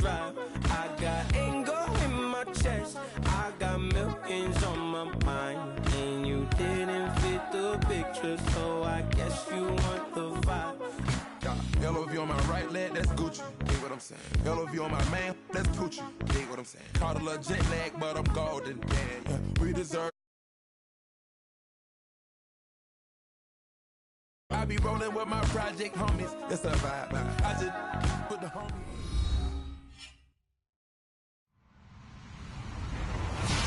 drive. I got anger in my chest, I got millions on my mind, and you didn't fit the picture, so I guess you want the vibe. Hello, if you on my right leg, that's Gucci. Dig what I'm saying? Hello, if you on my man, that's Gucci. Dig what I'm saying? Caught a little jet lag, but I'm golden. Yeah. We deserve. I be rolling with my project homies. It's a vibe. I just put the homies.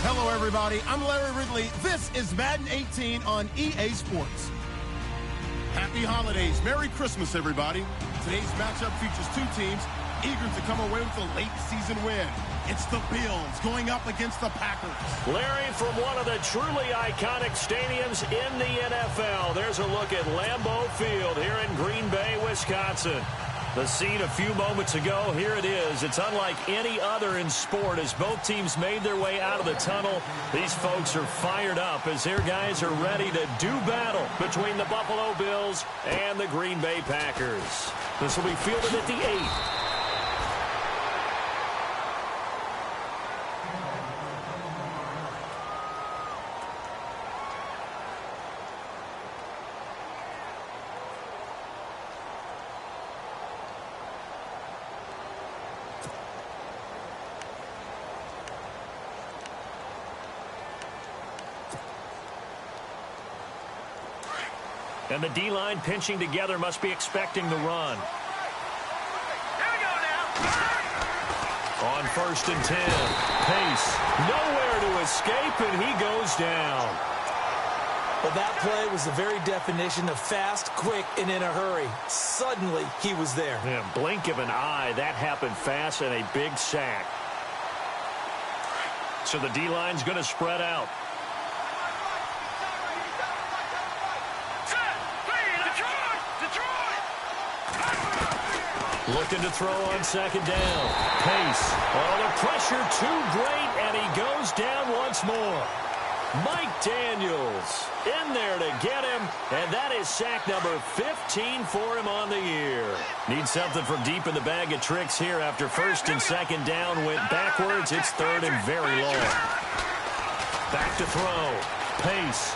Hello, everybody. I'm Larry Ridley. This is Madden 18 on EA Sports. Happy holidays. Merry Christmas, everybody. Today's matchup features two teams eager to come away with a late season win. It's the Bills going up against the Packers. Larry, from one of the truly iconic stadiums in the NFL, there's a look at Lambeau Field here in Green Bay, Wisconsin. The scene a few moments ago, here it is. It's unlike any other in sport as both teams made their way out of the tunnel. These folks are fired up as their guys are ready to do battle between the Buffalo Bills and the Green Bay Packers. This will be fielded at the 8. And the D-line pinching together must be expecting the run. Here we go now. On 1st and 10. Pace. Nowhere to escape, and he goes down. Well, that play was the very definition of fast, quick, and in a hurry. Suddenly, he was there. Yeah, blink of an eye. That happened fast and a big sack. So the D-line's going to spread out. Looking to throw on 2nd down. Pace. Oh, the pressure too great, and he goes down once more. Mike Daniels in there to get him, and that is sack number 15 for him on the year. Need something from deep in the bag of tricks here after 1st and 2nd down went backwards. It's 3rd and very long. Back to throw. Pace.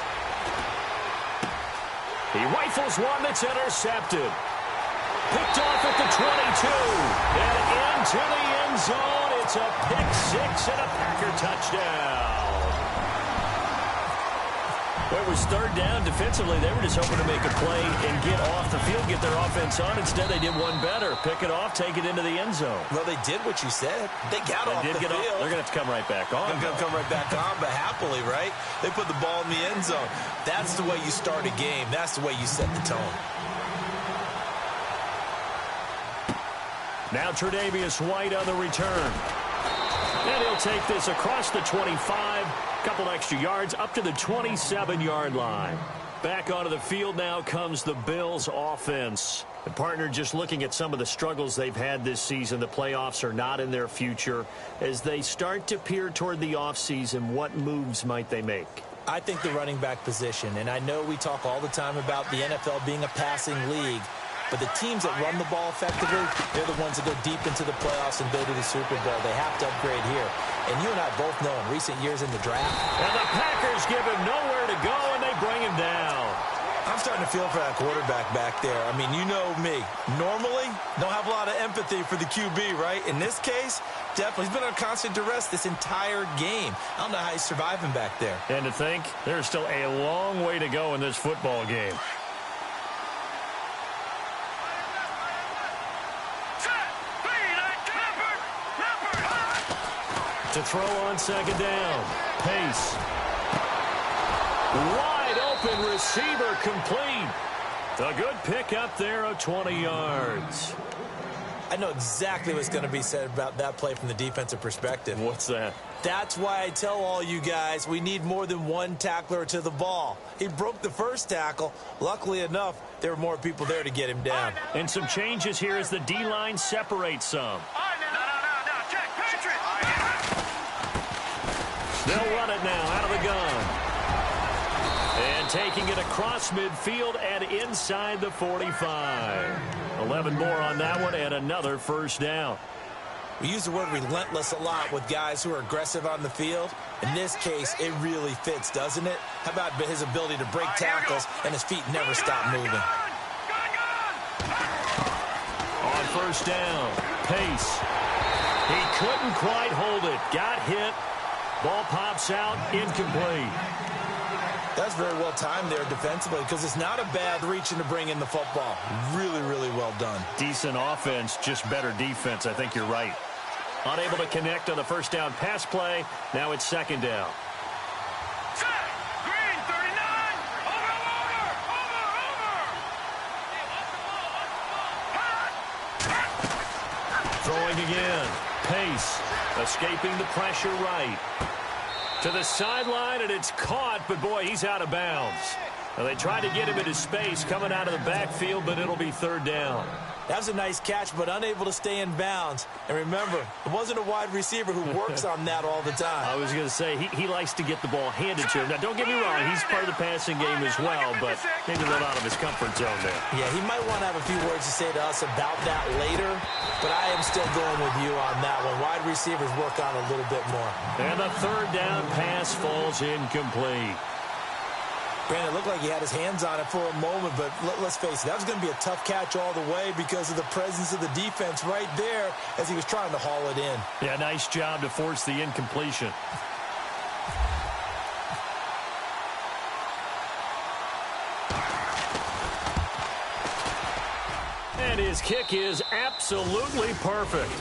He rifles one that's intercepted. Picked off at the 22. And into the end zone. It's a pick-6 and a Packer touchdown. Well, it was 3rd down. Defensively, they were just hoping to make a play and get off the field, get their offense on. Instead, they did one better. Pick it off, take it into the end zone. Well, they did what you said. They got off the field. They're going to have to come right back on. They're going to come right back on, but happily, right? They put the ball in the end zone. That's the way you start a game. That's the way you set the tone. Now Tre'Davious White on the return. And he'll take this across the 25. Couple extra yards up to the 27-yard line. Back onto the field now comes the Bills offense. The partner, just looking at some of the struggles they've had this season, the playoffs are not in their future. As they start to peer toward the offseason, what moves might they make? I think the running back position, and I know we talk all the time about the NFL being a passing league, but the teams that run the ball effectively, they're the ones that go deep into the playoffs and go to the Super Bowl. They have to upgrade here. And you and I both know in recent years in the draft. And the Packers give him nowhere to go, and they bring him down. I'm starting to feel for that quarterback back there. I mean, you know me. Normally, don't have a lot of empathy for the QB, right? In this case, definitely. He's been under constant duress this entire game. I don't know how he's surviving back there. And to think, there's still a long way to go in this football game. To throw on 2nd down. Pace. Wide open receiver complete. A good pickup there of 20 yards. I know exactly what's going to be said about that play from the defensive perspective. What's that? That's why I tell all you guys we need more than one tackler to the ball. He broke the first tackle. Luckily enough, there were more people there to get him down. And some changes here as the D-line separates some. They'll run it now out of the gun. And taking it across midfield and inside the 45. 11 more on that one and another first down. We use the word relentless a lot with guys who are aggressive on the field. In this case, it really fits, doesn't it? How about his ability to break tackles and his feet never stop moving? On first down, Pace. He couldn't quite hold it. Got hit. Ball pops out, incomplete. That's very well timed there defensively because it's not a bad reaching to bring in the football. Really, really well done. Decent offense, just better defense. I think you're right. Unable to connect on the first down pass play. Now it's second down. Green, 39. Over. Throwing again. Pace. Escaping the pressure right. To the sideline, and it's caught, but boy, he's out of bounds. Now, they tried to get him into space coming out of the backfield, but it'll be third down. That was a nice catch, but unable to stay in bounds. And remember, it wasn't a wide receiver who works on that all the time. I was going to say, he likes to get the ball handed to him. Now, don't get me wrong, he's part of the passing game as well, but maybe a little out of his comfort zone there. Yeah, he might want to have a few words to say to us about that later, but I am still going with you on that one. Wide receivers work on a little bit more. And the third down pass falls incomplete. Brandon, it looked like he had his hands on it for a moment, but let's face it, that was going to be a tough catch all the way because of the presence of the defense right there as he was trying to haul it in. Yeah, nice job to force the incompletion. And his kick is absolutely perfect.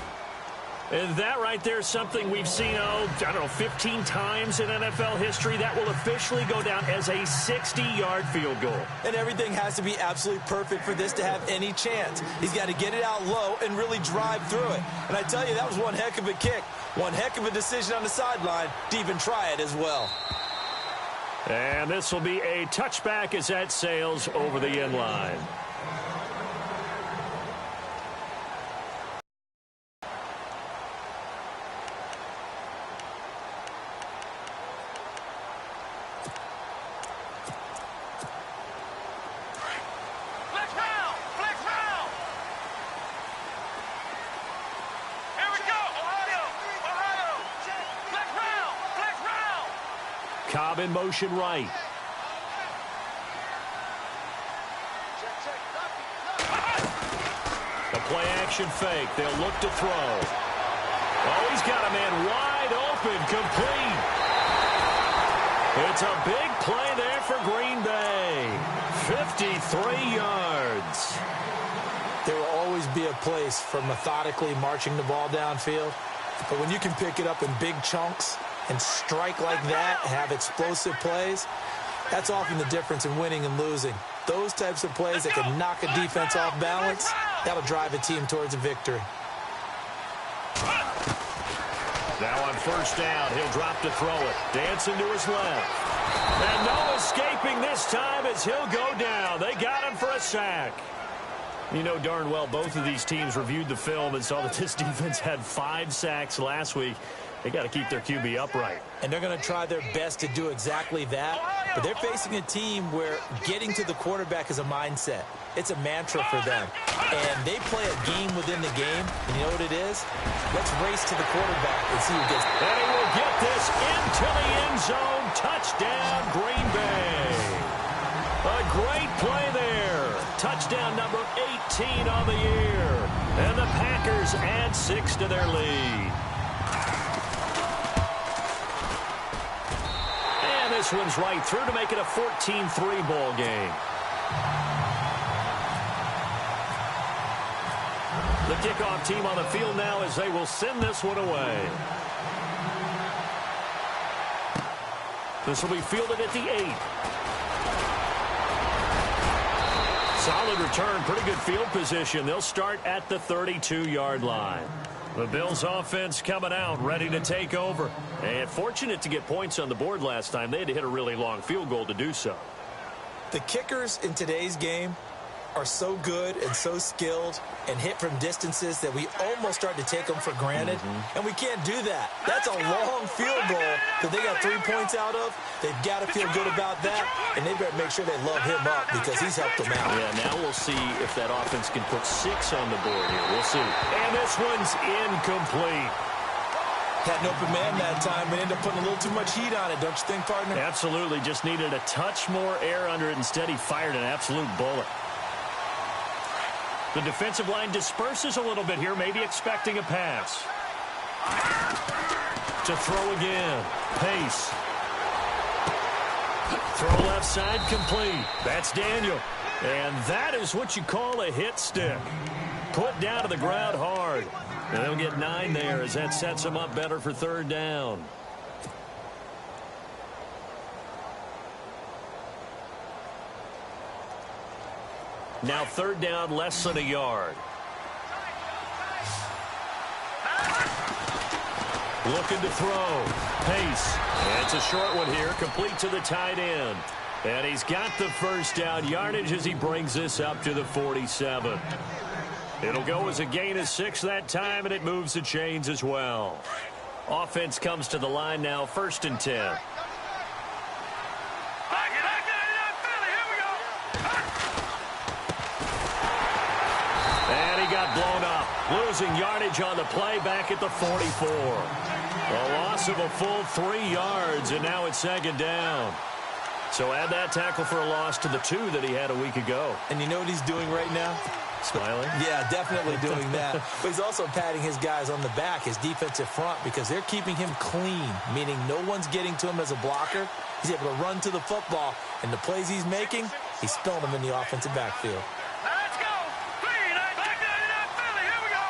And that right there is something we've seen, 15 times in NFL history. That will officially go down as a 60-yard field goal. And everything has to be absolutely perfect for this to have any chance. He's got to get it out low and really drive through it. And I tell you, that was one heck of a kick. One heck of a decision on the sideline to even try it as well. And this will be a touchback as that sails over the end line. Cobb in motion right. The play action fake. They'll look to throw. Oh, he's got a man wide open, complete. It's a big play there for Green Bay. 53 yards. There will always be a place for methodically marching the ball downfield. But when you can pick it up in big chunks and strike like that and have explosive plays, that's often the difference in winning and losing. Those types of plays that can knock a defense off balance, that'll drive a team towards a victory. Now on first down, he'll drop to throw it. Dancing to his left. And no escaping this time as he'll go down. They got him for a sack. You know darn well both of these teams reviewed the film and saw that this defense had 5 sacks last week. They got to keep their QB upright. And they're going to try their best to do exactly that. But they're facing a team where getting to the quarterback is a mindset. It's a mantra for them. And they play a game within the game. And you know what it is? Let's race to the quarterback and see who gets it. And he will get this into the end zone. Touchdown, Green Bay. A great play there. Touchdown number 18 on the year. And the Packers add 6 to their lead. And this one's right through to make it a 14-3 ball game. The kickoff team on the field now as they will send this one away. This will be fielded at the 8. Solid return, pretty good field position. They'll start at the 32-yard line. The Bills offense coming out, ready to take over. And fortunate to get points on the board last time. They had to hit a really long field goal to do so. The kickers in today's game are so good and so skilled and hit from distances that we almost start to take them for granted, and we can't do that. That's a long field goal that they got 3 points out of. They've got to feel good about that, and they better make sure they love him up because he's helped them out. Yeah, now we'll see if that offense can put 6 on the board here. We'll see. And this one's incomplete. Had an open man that time and ended up putting a little too much heat on it, don't you think, partner? Absolutely. Just needed a touch more air under it. Instead, he fired an absolute bullet. The defensive line disperses a little bit here, maybe expecting a pass. To throw again. Pace. Throw left side complete. That's Daniel. And that is what you call a hit stick. Put down to the ground hard. And they'll get 9 there as that sets them up better for 3rd down. Now 3rd down, less than a yard. Looking to throw. Pace. And it's a short one here, complete to the tight end. And he's got the 1st down yardage as he brings this up to the 47. It'll go as a gain of 6 that time, and it moves the chains as well. Offense comes to the line now, 1st and 10. And he got blown up. Losing yardage on the play back at the 44. A loss of a full 3 yards, and now it's 2nd down. So add that tackle for a loss to the 2 that he had a week ago. And you know what he's doing right now? Smiling? Yeah, definitely doing that. But he's also patting his guys on the back, his defensive front, because they're keeping him clean, meaning no one's getting to him as a blocker. He's able to run to the football, and the plays he's making, he's spilling them in the offensive backfield. Let's go. Clean. Philly. Here we go.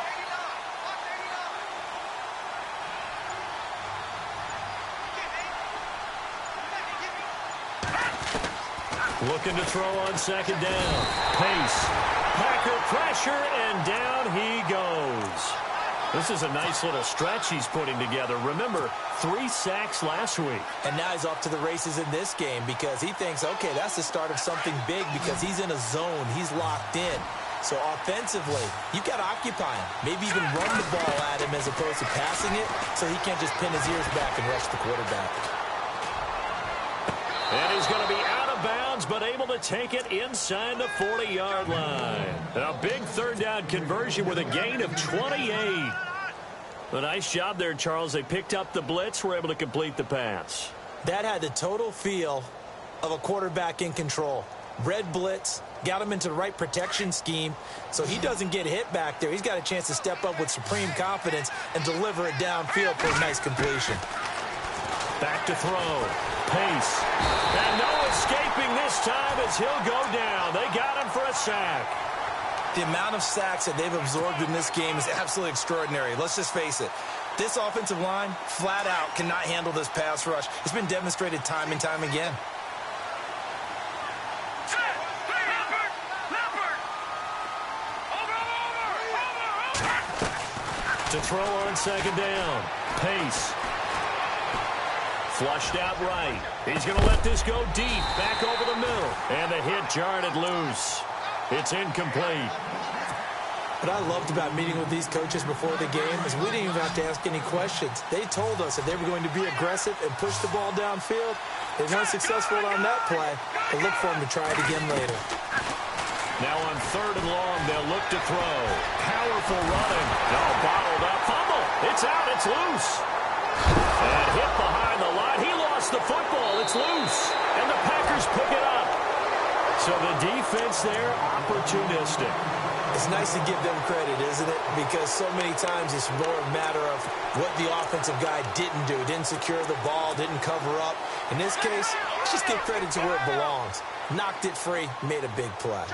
Looking to throw on 2nd down. Pace. Packer pressure, and down he goes. This is a nice little stretch he's putting together. Remember, 3 sacks last week. And now he's off to the races in this game because he thinks, okay, that's the start of something big because he's in a zone. He's locked in. So offensively, you've got to occupy him. Maybe even run the ball at him as opposed to passing it so he can't just pin his ears back and rush the quarterback. And he's going to be out of bounds, but able to take it inside the 40-yard line. A big 3rd down conversion with a gain of 28. A nice job there, Charles. They picked up the blitz, were able to complete the pass. That had the total feel of a quarterback in control. Red blitz, got him into the right protection scheme, so he doesn't get hit back there. He's got a chance to step up with supreme confidence and deliver it downfield for a nice completion. Back to throw. Pace. And no escaping this time as he'll go down. They got him for a sack. The amount of sacks that they've absorbed in this game is absolutely extraordinary. Let's just face it. This offensive line, flat out, cannot handle this pass rush. It's been demonstrated time and time again. To throw on 2nd down. Pace. Flushed out right. He's going to let this go deep, back over the middle. And the hit jarred it loose. It's incomplete. What I loved about meeting with these coaches before the game is we didn't even have to ask any questions. They told us that they were going to be aggressive and push the ball downfield. They weren't successful on that play, but look for them to try it again later. Now on 3rd and long, they'll look to throw. Powerful running. No, bottled up. Fumble. It's out. It's loose. And hit behind the line. He lost the football. It's loose. And the Packers pick it up. So the defense there, opportunistic. It's nice to give them credit, isn't it? Because so many times it's more a matter of what the offensive guy didn't do. Didn't secure the ball, didn't cover up. In this case, let's just give credit to where it belongs. Knocked it free, made a big play.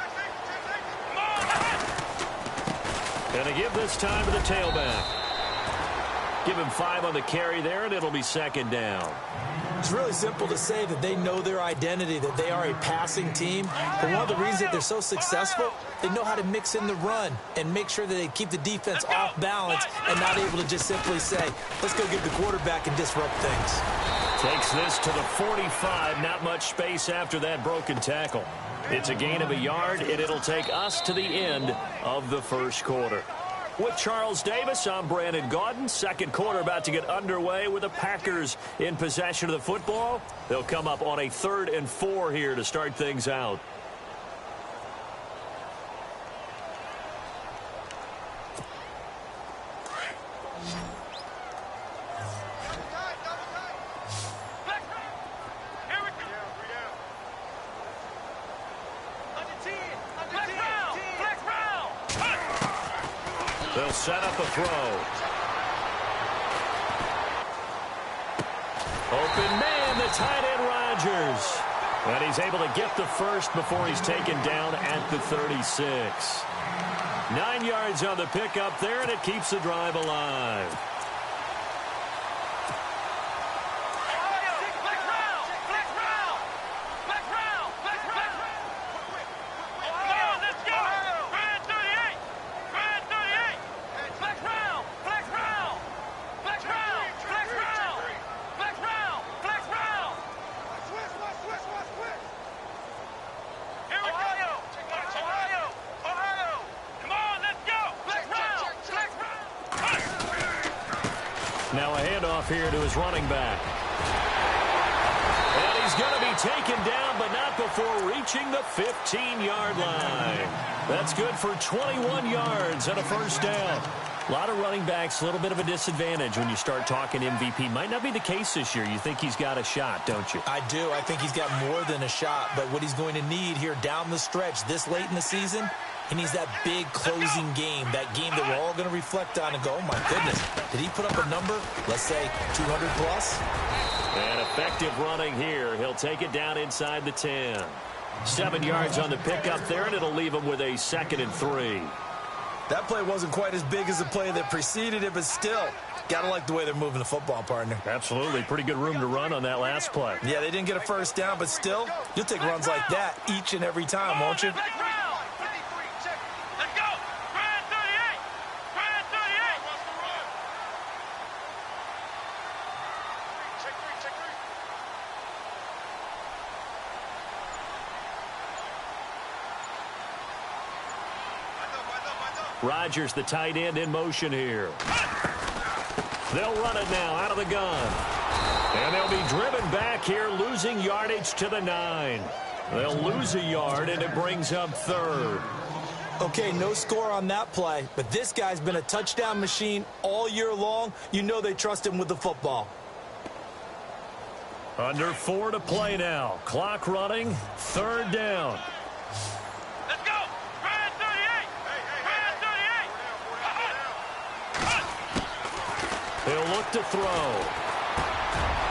And to give this time to the tailback. Give him 5 on the carry there, and it'll be 2nd down. It's really simple to say that they know their identity, that they are a passing team. But one of the reasons that they're so successful, they know how to mix in the run and make sure that they keep the defense off balance and not able to just simply say, let's go get the quarterback and disrupt things. Takes this to the 45. Not much space after that broken tackle. It's a gain of a yard, and it'll take us to the end of the first quarter. With Charles Davis, I'm Brandon Gaudin. Second quarter about to get underway with the Packers in possession of the football. They'll come up on a 3rd and 4 here to start things out. They'll set up a throw. Open man, the tight end Rodgers. And he's able to get the first before he's taken down at the 36. 9 yards on the pickup there, and it keeps the drive alive. Now a handoff here to his running back. And he's going to be taken down, but not before reaching the 15-yard line. That's good for 21 yards and a first down. A lot of running backs, a little bit of a disadvantage when you start talking MVP. Might not be the case this year. You think he's got a shot, don't you? I do. I think he's got more than a shot. But what he's going to need here down the stretch this late in the season, he needs that big closing game, that game that we're all going to reflect on and go, oh, my goodness, did he put up a number, let's say, 200 plus? And effective running here. He'll take it down inside the 10. 7 yards on the pickup there, and it'll leave him with a 2nd and 3. That play wasn't quite as big as the play that preceded it, but still, got to like the way they're moving the football, partner. Absolutely. Pretty good room to run on that last play. Yeah, they didn't get a first down, but still, you'll take runs like that each and every time, won't you? Rodgers, the tight end, in motion here. They'll run it now out of the gun. And they'll be driven back here, losing yardage to the 9. They'll lose a yard, and it brings up 3rd. Okay, no score on that play, but this guy's been a touchdown machine all year long. You know they trust him with the football. Under 4 to play now. Clock running, 3rd down. He'll look to throw.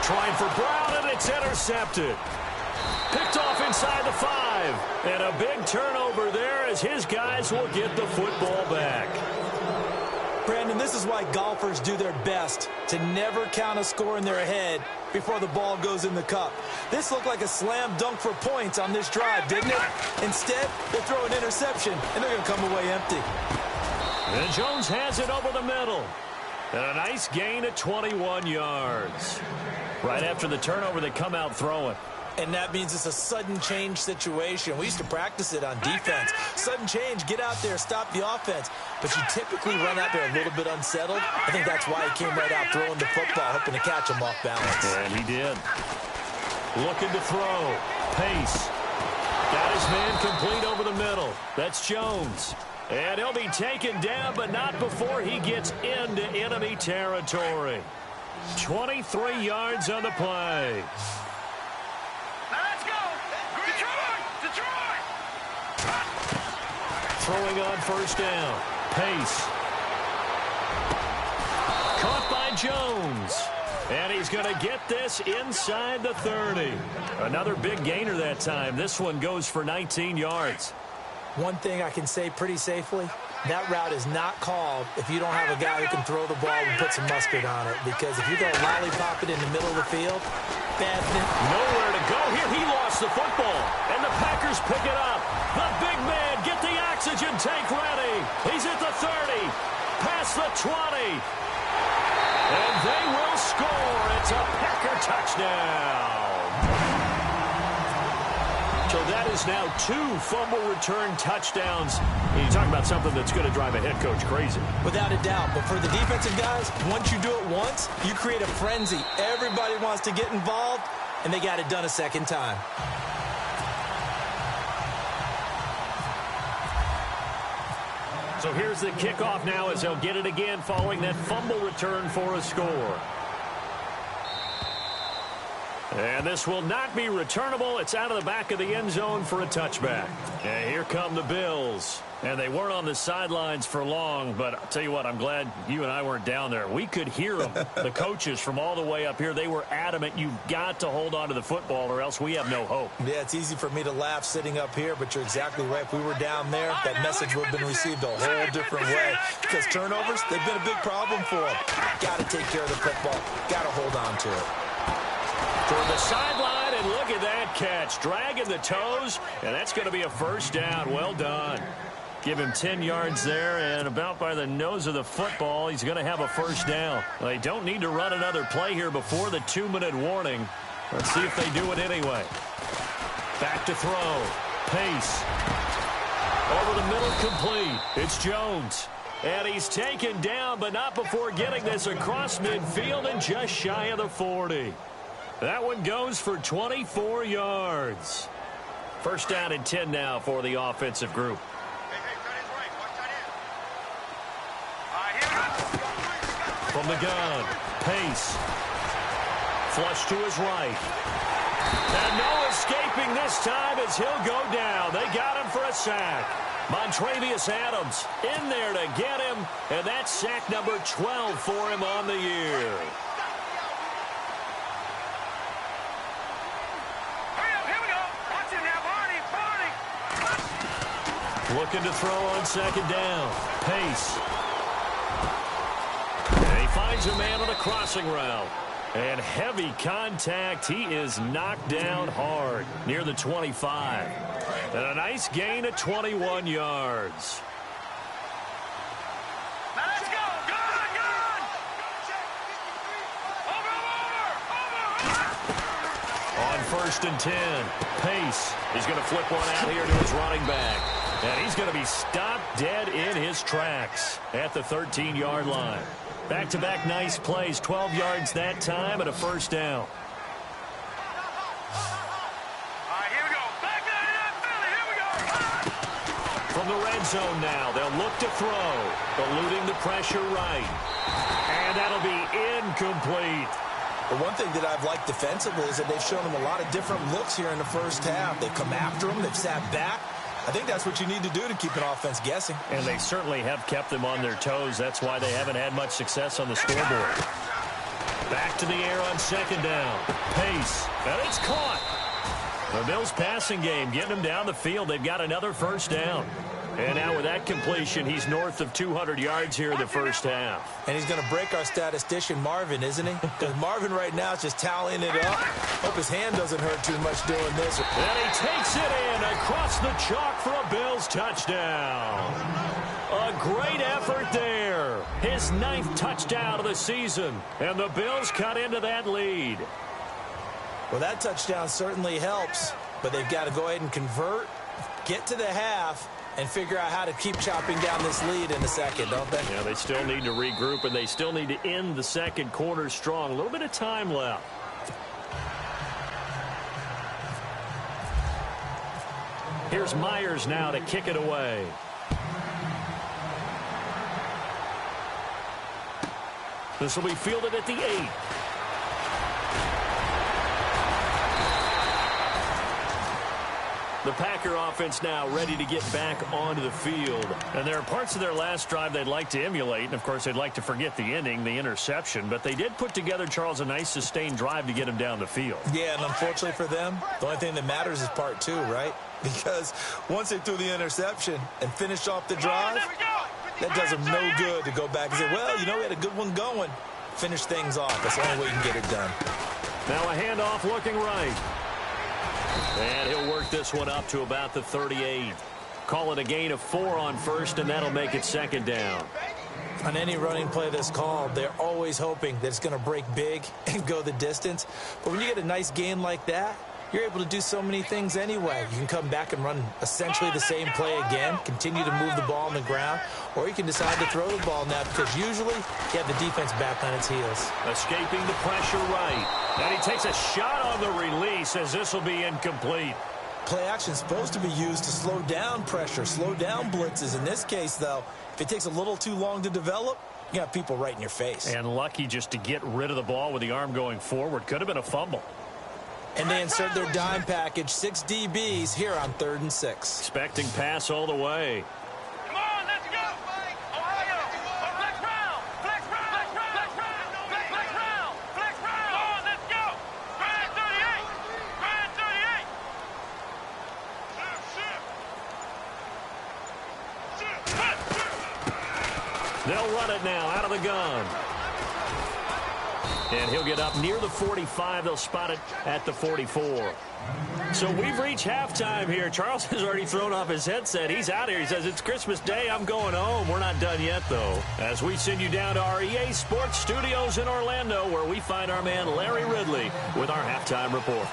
Trying for Brown, and it's intercepted. Picked off inside the 5. And a big turnover there as his guys will get the football back. Brandon, this is why golfers do their best to never count a score in their head before the ball goes in the cup. This looked like a slam dunk for points on this drive, didn't it? Instead, they throw an interception, and they're going to come away empty. And Jones has it over the middle. And a nice gain of 21 yards. Right after the turnover, they come out throwing. And that means it's a sudden change situation. We used to practice it on defense. Sudden change, get out there, stop the offense. But you typically run out there a little bit unsettled. I think that's why he came right out throwing the football, hoping to catch him off balance. And he did. Looking to throw. Pace. Got his man complete over the middle. That's Jones. And he'll be taken down, but not before he gets into enemy territory. 23 yards on the play. Now let's go. Detroit! Throwing on first down. Pace. Caught by Jones. And he's going to get this inside the 30. Another big gainer that time. This one goes for 19 yards. One thing I can say pretty safely, that route is not called if you don't have a guy who can throw the ball and put some mustard on it. Because if you're going to lollipop it in the middle of the field, bad thing. Nowhere to go here. He lost the football. And the Packers pick it up. The big man, get the oxygen tank ready. He's at the 30. Past the 20. And they will score. It's a Packer touchdown. So That is now 2 fumble return touchdowns. And you talk about something that's going to drive a head coach crazy. Without a doubt. But for the defensive guys, once you do it once, you create a frenzy. Everybody wants to get involved, and they got it done a second time. So here's the kickoff now as they'll get it again following that fumble return for a score. And this will not be returnable. It's out of the back of the end zone for a touchback. And here come the Bills. And they weren't on the sidelines for long, but I'll tell you what, I'm glad you and I weren't down there. We could hear them, the coaches from all the way up here. They were adamant, you've got to hold on to the football or else we have no hope. Yeah, it's easy for me to laugh sitting up here, but you're exactly right. If we were down there, that message would have been received a whole different way. Because turnovers, they've been a big problem for them. Got to take care of the football. Got to hold on to it. For the sideline, and look at that catch. Dragging the toes, and that's going to be a first down. Well done. Give him 10 yards there, and about by the nose of the football, he's going to have a first down. They don't need to run another play here before the 2-minute warning. Let's see if they do it anyway. Back to throw. Pace. Over the middle, complete. It's Jones. And he's taken down, but not before getting this across midfield and just shy of the 40. That one goes for 24 yards. First down and 10 now for the offensive group. From the gun, Pace. Flush to his right. And no escaping this time as he'll go down. They got him for a sack. Montravius Adams in there to get him, and that's sack number 12 for him on the year. Looking to throw on second down. Pace. And he finds a man on a crossing route. And heavy contact. He is knocked down hard near the 25. And a nice gain of 21 yards. Let's go. Good. Over. On first and 10. Pace. He's going to flip one out here to his running back. And he's going to be stopped dead in his tracks at the 13-yard line. Back-to-back nice plays, 12 yards that time and a first down. All right, here we go. Back there, Philly, here we go. From the red zone now, they'll look to throw, eluding the pressure right. And that'll be incomplete. The one thing that I've liked defensively is that they've shown them a lot of different looks here in the first half. They've come after them. They've sat back. I think that's what you need to do to keep an offense guessing. And they certainly have kept them on their toes. That's why they haven't had much success on the scoreboard. Back to the air on second down. Pace. And it's caught. The Bills passing game getting them down the field. They've got another first down. And now with that completion, he's north of 200 yards here in the first half. And he's going to break our statistician, Marvin, isn't he? Because Marvin right now is just tallying it up. Hope his hand doesn't hurt too much doing this. And he takes it in across the chalk for a Bills touchdown. A great effort there. His 9th touchdown of the season. And the Bills cut into that lead. Well, that touchdown certainly helps. But they've got to go ahead and convert, get to the half, and figure out how to keep chopping down this lead in the second, don't they? Yeah, they still need to regroup, and they still need to end the second quarter strong. A little bit of time left. Here's Myers now to kick it away. This will be fielded at the 8. The Packer offense now ready to get back onto the field. And there are parts of their last drive they'd like to emulate. And, of course, they'd like to forget the ending, the interception. But they did put together, Charles, a nice sustained drive to get him down the field. Yeah, and unfortunately for them, the only thing that matters is part 2, right? Because once they threw the interception and finished off the drive, that does them no good to go back and say, well, you know, we had a good one going. Finish things off. That's the only way you can get it done. Now a handoff looking right. And he'll work this one up to about the 38. Call it a gain of 4 on first, and that'll make it second down. On any running play that's called, they're always hoping that it's going to break big and go the distance. But when you get a nice gain like that, you're able to do so many things anyway. You can come back and run essentially the same play again, continue to move the ball on the ground, or you can decide to throw the ball now because usually you have the defense back on its heels. Escaping the pressure right. And he takes a shot on the release as this will be incomplete. Play action is supposed to be used to slow down pressure, slow down blitzes. In this case, though, if it takes a little too long to develop, you got people right in your face. And lucky just to get rid of the ball with the arm going forward. Could have been a fumble. And they insert their dime package, 6 DBs here on 3rd and 6. Expecting pass all the way. Come on, let's go. Ohio. Flex round. Flex round. Flex round. Flex round. Flex round. Come on, let's go. Grand 38. Grand 38. They'll run it now out of the gun. And he'll get up near the 45. They'll spot it at the 44. So we've reached halftime here. Charles has already thrown off his headset. He's out here. He says, it's Christmas Day. I'm going home. We're not done yet, though. As we send you down to our EA Sports Studios in Orlando, where we find our man Larry Ridley with our halftime report.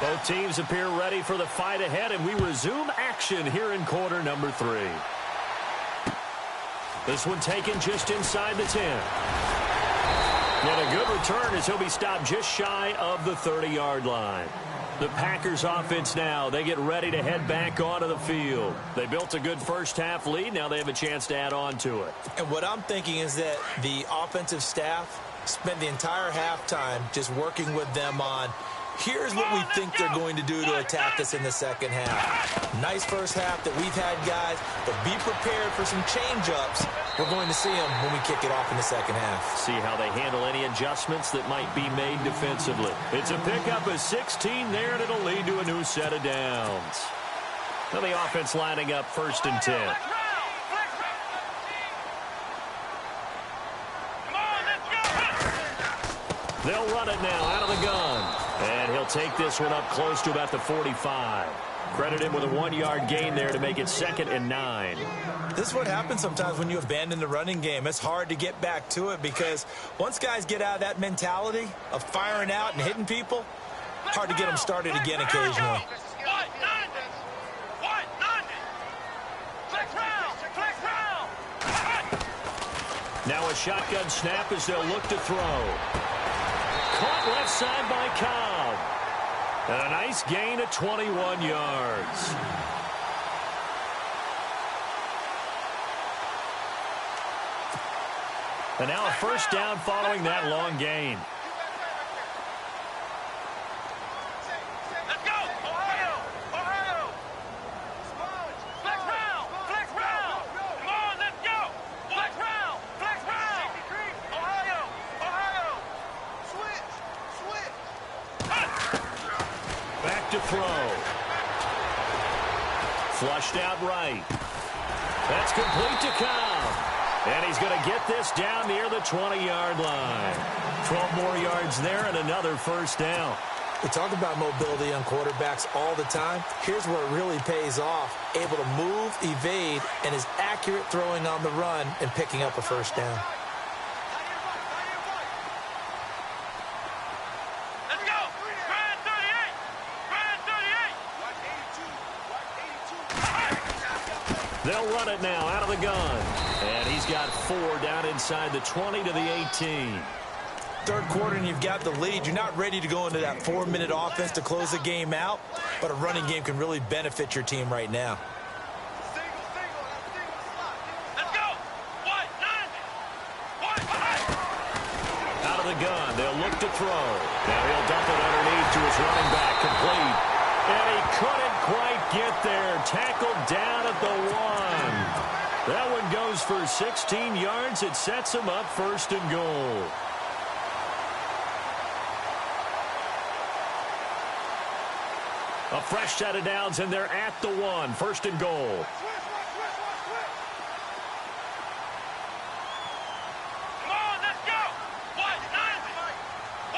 Both teams appear ready for the fight ahead, and we resume action here in quarter number 3. This one taken just inside the 10. And a good return as he'll be stopped just shy of the 30-yard line. The Packers offense now, they get ready to head back onto the field. They built a good first-half lead. Now they have a chance to add on to it. And what I'm thinking is that the offensive staff spent the entire halftime just working with them on, here's what we think they're going to do to attack us in the second half. Nice first half that we've had, guys, but be prepared for some change-ups. We're going to see them when we kick it off in the second half. See how they handle any adjustments that might be made defensively. It's a pickup of 16 there, and it'll lead to a new set of downs. Now the offense lining up 1st and 10. They'll run it now out of the gun. And he'll take this one up close to about the 45. Credit him with a 1-yard gain there to make it 2nd and 9. This is what happens sometimes when you abandon the running game. It's hard to get back to it because once guys get out of that mentality of firing out and hitting people, hard to get them started again occasionally. Now a shotgun snap as they'll look to throw. Caught left side by Cobb. And a nice gain of 21 yards. And now a first down following that long gain. Let's go, Ohio! Ohio! Flex round! Flex round! Come on, let's go! Flex round! Flex round! Ohio! Ohio! Switch! Back to throw. Flushed out right. That's complete to Cobb. And he's going to get this down near the 20-yard line. 12 more yards there and another first down. We talk about mobility on quarterbacks all the time. Here's where it really pays off. Able to move, evade, and is accurate throwing on the run and picking up a first down. Let's go! Grand 38! Grand 38! They'll run it now out of the gun. And he's got 4 down inside the 20 to the 18. Third quarter and you've got the lead. You're not ready to go into that 4-minute offense to close the game out, but a running game can really benefit your team right now. Let's go! Out of the gun, they'll look to throw. Now he'll dump it underneath to his running back, complete. And he couldn't quite get there. Tackled down at the 1. That one goes for 16 yards. It sets him up 1st and goal. A fresh set of downs, and they're at the 1. 1st and goal. Come on, let's go!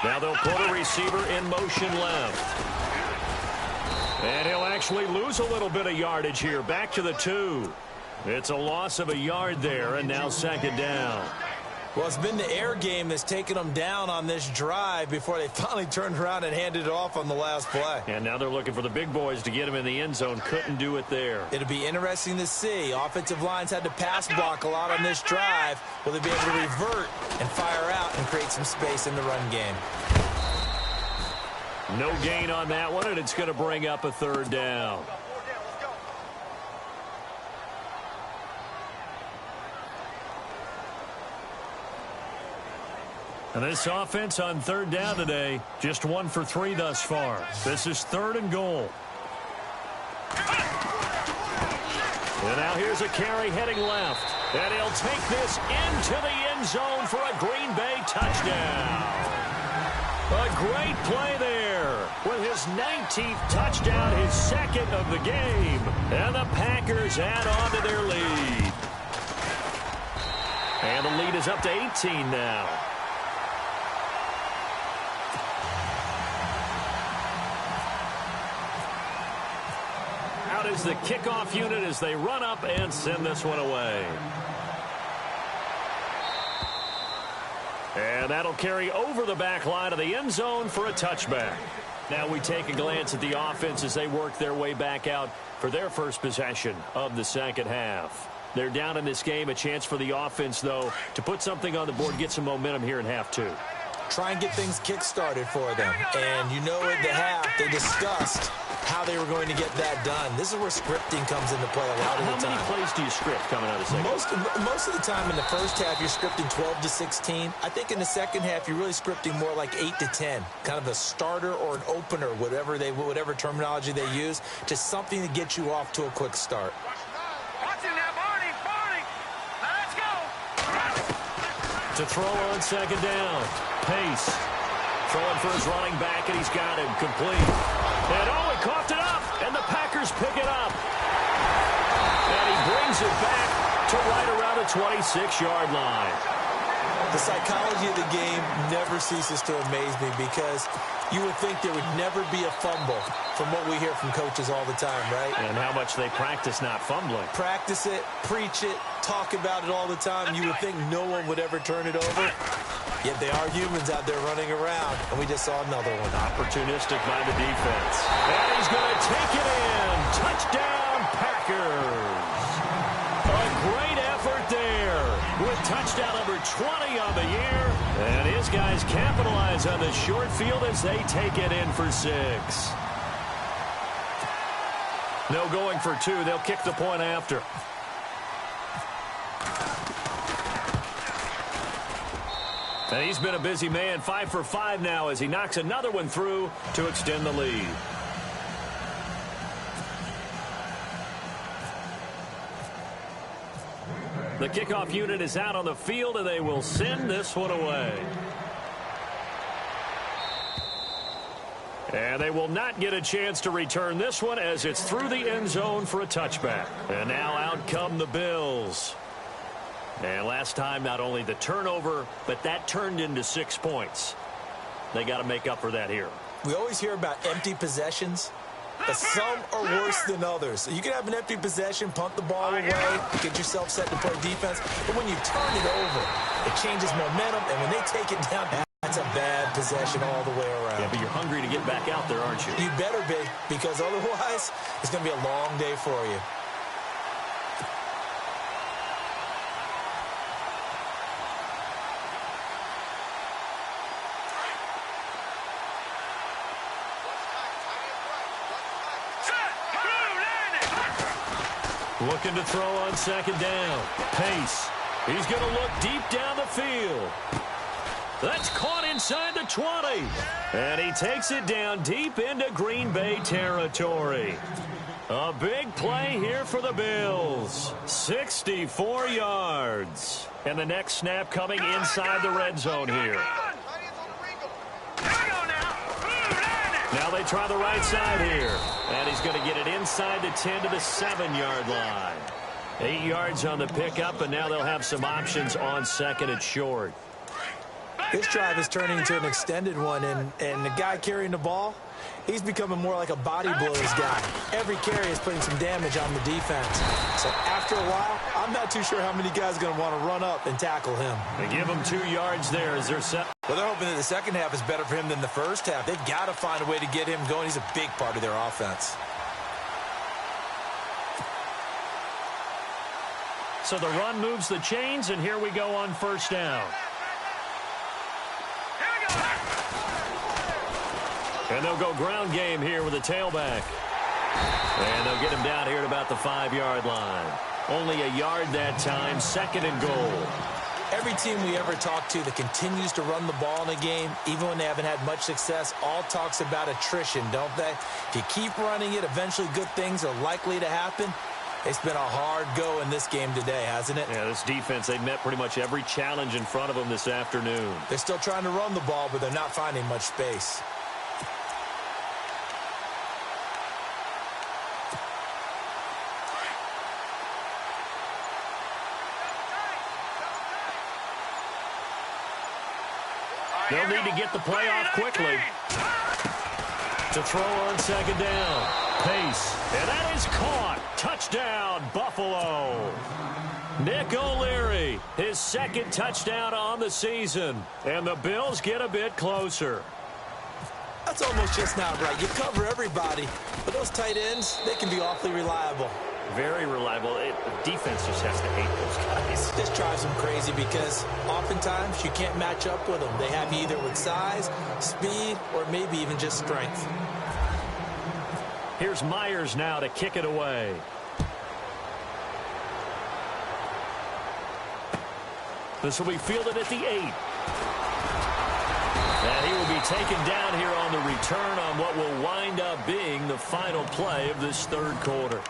Now they'll put a receiver in motion left. And he'll actually lose a little bit of yardage here. Back to the 2. It's a loss of a yard there, and now 2nd down. Well, it's been the air game that's taken them down on this drive before they finally turned around and handed it off on the last play. And now they're looking for the big boys to get him in the end zone. Couldn't do it there. It'll be interesting to see. Offensive lines had to pass block a lot on this drive. Will they be able to revert and fire out and create some space in the run game? No gain on that one, and it's going to bring up a third down. And this offense on third down today, just 1 for 3 thus far. This is 3rd and goal. And now here's a carry heading left. And he'll take this into the end zone for a Green Bay touchdown. A great play there with his 19th touchdown, his 2nd of the game. And the Packers add on to their lead. And the lead is up to 18 now. Out is the kickoff unit as they run up and send this one away. And that'll carry over the back line of the end zone for a touchback. Now we take a glance at the offense as they work their way back out for their first possession of the second half. They're down in this game. A chance for the offense, though, to put something on the board, get some momentum here in half 2. Try and get things kick-started for them. And you know at the half they discussed how they were going to get that done. This is where scripting comes into play a lot of the time. How many plays do you script coming out of the second? Most of the time in the first half, you're scripting 12 to 16. I think in the second half, you're really scripting more like 8 to 10. Kind of a starter or an opener, whatever terminology they use, just something to get you off to a quick start. Watch him now, Barney. Let's go. To throw on second down. Pace. Throwing for his running back, and he's got him complete. And he coughed it up, and the Packers pick it up. And he brings it back to right around the 26-yard line. The psychology of the game never ceases to amaze me because you would think there would never be a fumble from what we hear from coaches all the time, right? And how much they practice not fumbling. Practice it, preach it, talk about it all the time. You would think no one would ever turn it over. Yet they are humans out there running around, and we just saw another one. Opportunistic by the defense. And he's going to take it in. Touchdown, Packers. A great effort there with touchdown number 20 on the year. And his guys capitalize on the short field as they take it in for 6. No going for 2. They'll kick the point after. And he's been a busy man, 5 for 5 now as he knocks another one through to extend the lead. The kickoff unit is out on the field, and they will send this one away. And they will not get a chance to return this one as it's through the end zone for a touchback. And now out come the Bills. And last time, not only the turnover, but that turned into 6 points. They got to make up for that here. We always hear about empty possessions, but some are worse than others. So you can have an empty possession, punt the ball away, get yourself set to play defense. But when you turn it over, it changes momentum. And when they take it down, that's a bad possession all the way around. Yeah, but you're hungry to get back out there, aren't you? You better be, because otherwise, it's going to be a long day for you. Looking to throw on second down. Pace. He's going to look deep down the field. That's caught inside the 20. And he takes it down deep into Green Bay territory. A big play here for the Bills. 64 yards. And the next snap coming inside the red zone here. Now they try the right side here. And he's going to get it inside the 10 to the 7-yard line. 8 yards on the pickup, and now they'll have some options on second and short. This drive is turning into an extended one, and the guy carrying the ball, He's becoming more like a body blows guy. Every carry is putting some damage on the defense. So after a while, I'm not too sure how many guys are going to want to run up and tackle him. They give him 2 yards there as they're set. Well, they're hoping that the second half is better for him than the first half. They've got to find a way to get him going. He's a big part of their offense. So the run moves the chains, and here we go on first down. And they'll go ground game here with a tailback. And they'll get him down here at about the 5-yard line. Only a yard that time, 2nd and goal. Every team we ever talk to that continues to run the ball in a game, even when they haven't had much success, all talks about attrition, don't they? If you keep running it, eventually good things are likely to happen. It's been a hard go in this game today, hasn't it? Yeah, this defense, they've met pretty much every challenge in front of them this afternoon. They're still trying to run the ball, but they're not finding much space. They'll need to get the play off quickly. To throw on 2nd down. Pace. And that is caught. Touchdown, Buffalo. Nick O'Leary, his 2nd touchdown on the season. And the Bills get a bit closer. That's almost just not right. You cover everybody, but those tight ends, they can be awfully reliable. Very reliable. The defense just has to hate those guys. This drives them crazy because oftentimes you can't match up with them. They have you either with size, speed, or maybe even just strength. Here's Myers now to kick it away. This will be fielded at the 8. And he will be taken down here on the return on what will wind up being the final play of this 3rd quarter.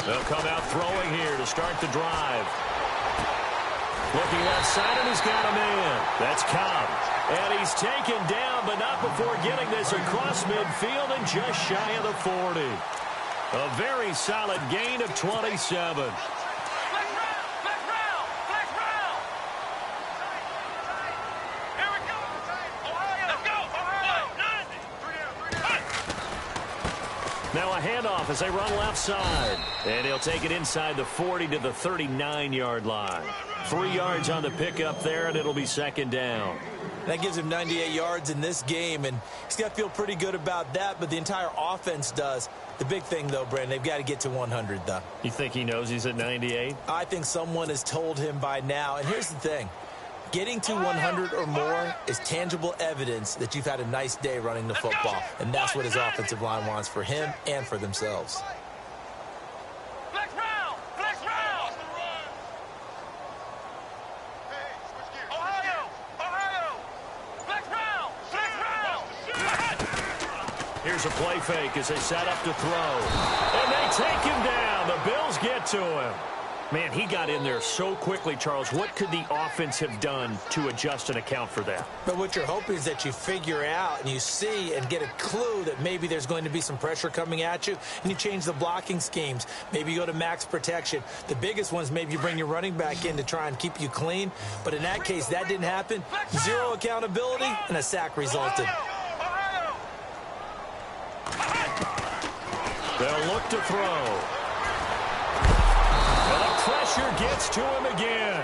They'll come out throwing here to start the drive. Looking left side, and he's got a man. That's Cobb. And he's taken down, but not before getting this across midfield and just shy of the 40. A very solid gain of 27. Now a handoff as they run left side. And he'll take it inside the 40 to the 39-yard line. 3 yards on the pickup there, and it'll be 2nd down. That gives him 98 yards in this game, and he's got to feel pretty good about that, but the entire offense does. The big thing, though, Brandon, they've got to get to 100, though. You think he knows he's at 98? I think someone has told him by now. And here's the thing. Getting to 100 or more is tangible evidence that you've had a nice day running the football. And that's what his offensive line wants for him and for themselves. Flex round! Flex round! Ohio! Ohio! Flex round! Flex round! Here's a play fake as they set up to throw. And they take him down. The Bills get to him. Man, he got in there so quickly, Charles. What could the offense have done to adjust and account for that? But what you're hoping is that you figure out and you see and get a clue that maybe there's going to be some pressure coming at you, and you change the blocking schemes. Maybe you go to max protection. The biggest ones, maybe you bring your running back in to try and keep you clean. But in that case, that didn't happen. Zero accountability, and a sack resulted. They'll look to throw. Pressure gets to him again.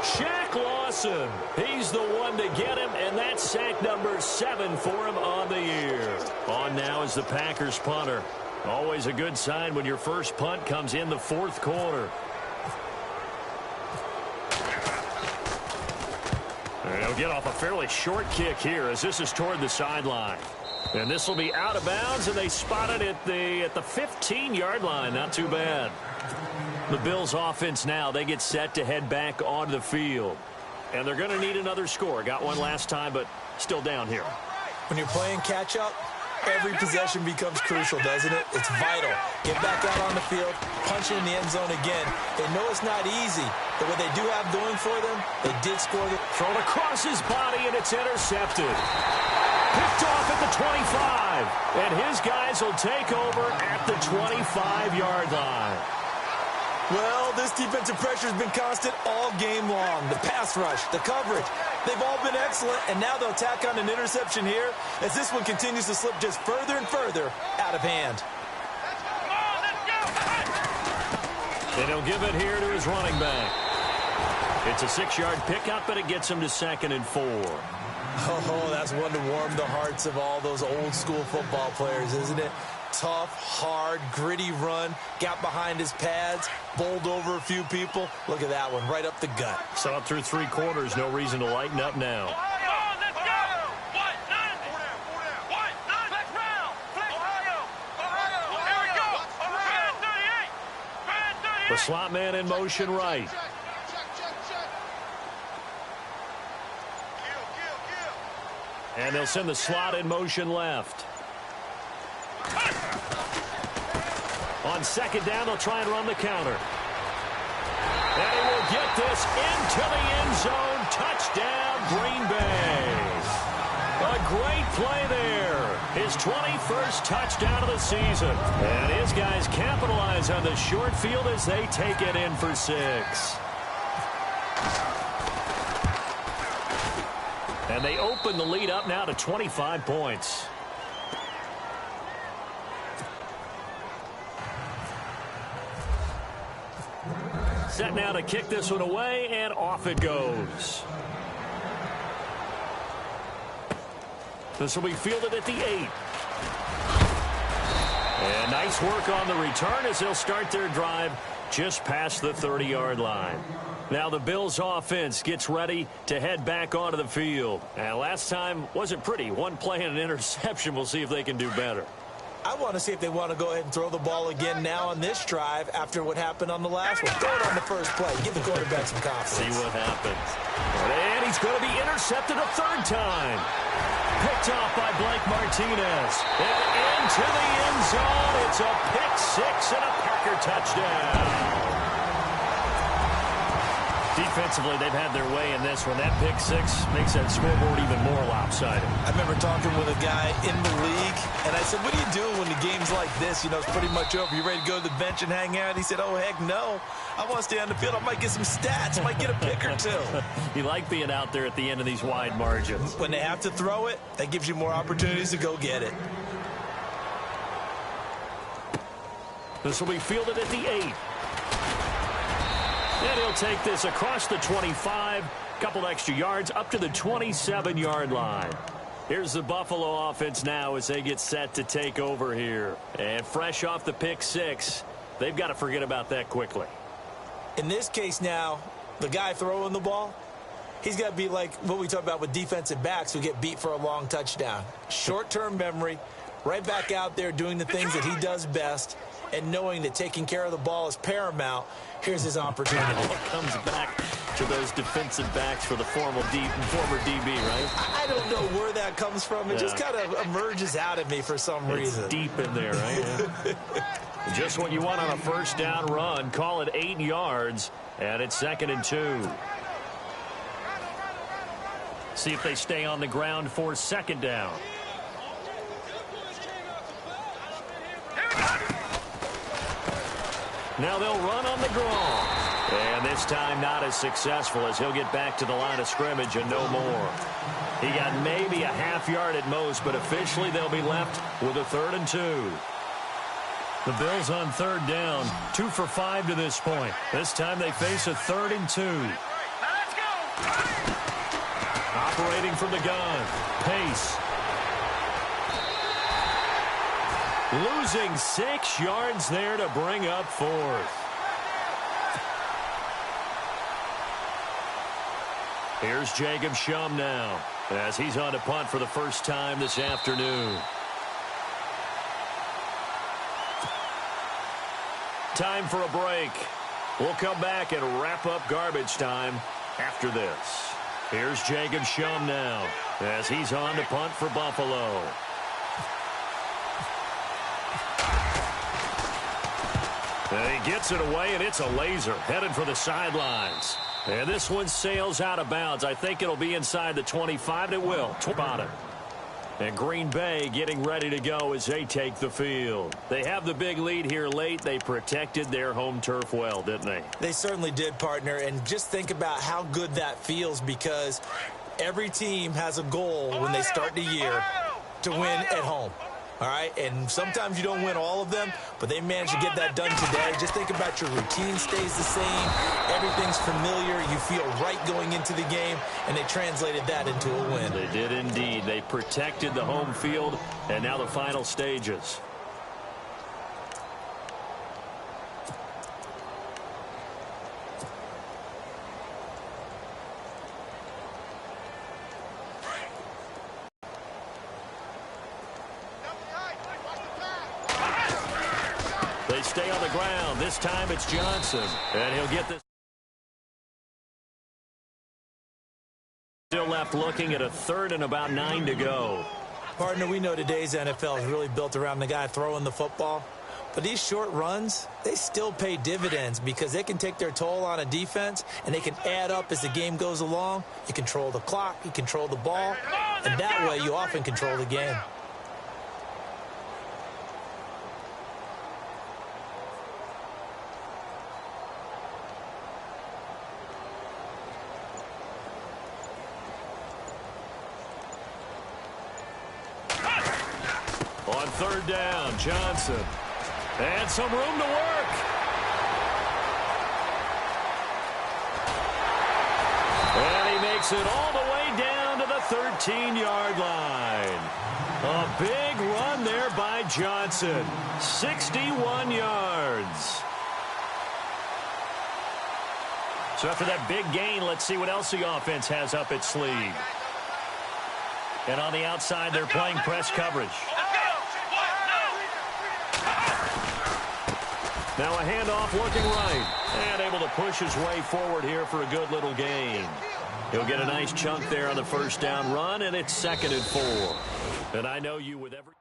Shaq Lawson, he's the one to get him, and that's sack number 7 for him on the year. On now is the Packers punter. Always a good sign when your first punt comes in the 4th quarter. And he'll get off a fairly short kick here as this is toward the sideline. And this will be out of bounds, and they spot it at the 15-yard line. Not too bad. The Bills offense now, they get set to head back onto the field. And they're going to need another score. Got one last time, but still down here. When you're playing catch-up, every possession becomes crucial, doesn't it? It's vital. Get back out on the field, punch it in the end zone again. They know it's not easy, but what they do have going for them, they did score Thrown across his body, and it's intercepted. Picked off at the 25. And his guys will take over at the 25-yard line. Well, this defensive pressure has been constant all game long. The pass rush, the coverage, they've all been excellent, and now they'll tack on an interception here as this one continues to slip just further and further out of hand. And he'll give it here to his running back. It's a 6-yard pickup, and it gets him to 2nd and 4. Oh, that's one to warm the hearts of all those old-school football players, isn't it? Tough, hard, gritty run, got behind his pads, bowled over a few people. Look at that one, right up the gut. Saw it through 3 quarters, no reason to lighten up now. The slot man in motion right. And they'll send the slot in motion left. On 2nd down, they'll try and run the counter. And he will get this into the end zone. Touchdown, Green Bay. A great play there. His 21st touchdown of the season. And his guys capitalize on the short field as they take it in for 6. And they open the lead up now to 25 points. Set now to kick this one away, and off it goes. This will be fielded at the 8. And nice work on the return as they'll start their drive just past the 30-yard line. Now the Bills offense gets ready to head back onto the field. And last time wasn't pretty. One play and an interception. We'll see if they can do better. I want to see if they want to go ahead and throw the ball again now on this drive after what happened on the last one. Throw it on the first play. Give the quarterback some confidence. See what happens. And he's going to be intercepted a 3rd time. Picked off by Blake Martinez. And into the end zone. It's a pick 6 and a Packer touchdown. Defensively, they've had their way in this one. That pick 6 makes that scoreboard even more lopsided. I remember talking with a guy in the league, and I said, what do you do when the game's like this? You know, it's pretty much over. You ready to go to the bench and hang out? He said, oh, heck no. I want to stay on the field. I might get some stats. I might get a pick or 2. You like being out there at the end of these wide margins. When they have to throw it, that gives you more opportunities to go get it. This will be fielded at the 8. And he'll take this across the 25, couple extra yards up to the 27-yard line. Here's the Buffalo offense now as they get set to take over here. And fresh off the pick 6, they've got to forget about that quickly. In this case now, the guy throwing the ball, he's got to be like what we talk about with defensive backs who get beat for a long touchdown. Short-term memory, right back out there doing the things that he does best, and knowing that taking care of the ball is paramount. Here's his opportunity. It comes back to those defensive backs for the former DB, right? I don't know where that comes from. It just kind of emerges out of me for some reason. It's deep in there, right? Yeah. Just what you want on a 1st down run. Call it 8 yards, and it's 2nd and 2. See if they stay on the ground for 2nd down. Now they'll run on the draw. And this time not as successful as he'll get back to the line of scrimmage and no more. He got maybe a half yard at most, but officially they'll be left with a 3rd and 2. The Bills on 3rd down, 2 for 5 to this point. This time they face a 3rd and 2. Operating from the gun. Pace. Losing 6 yards there to bring up 4th. Here's Jacob Shum now as he's on to punt for the first time this afternoon. Time for a break. We'll come back and wrap up garbage time after this. Here's Jacob Shum now as he's on to punt for Buffalo. And he gets it away, and it's a laser headed for the sidelines. And this one sails out of bounds. I think it'll be inside the 25, and it will. About it. And Green Bay getting ready to go as they take the field. They have the big lead here late. They protected their home turf well, didn't they? They certainly did, partner. And just think about how good that feels, because every team has a goal when they start the year to win at home. All right, and sometimes you don't win all of them, but they managed to get that done today. Just think about your routine stays the same. Everything's familiar. You feel right going into the game, and they translated that into a win. They did indeed. They protected the home field, and now the final stages. They stay on the ground. This time it's Johnson, and he'll get this. Still left looking at a third and about 9 to go. Partner, we know today's NFL is really built around the guy throwing the football. But these short runs, they still pay dividends because they can take their toll on a defense, and they can add up as the game goes along. You control the clock, you control the ball, and that way you often control the game. On third down, Johnson. And some room to work. And he makes it all the way down to the 13-yard line. A big run there by Johnson. 61 yards. So after that big gain, let's see what else the offense has up its sleeve. And on the outside, they're playing press coverage. Now a handoff looking right. And able to push his way forward here for a good little gain. He'll get a nice chunk there on the first down run, and it's 2nd and 4. And I know you with every...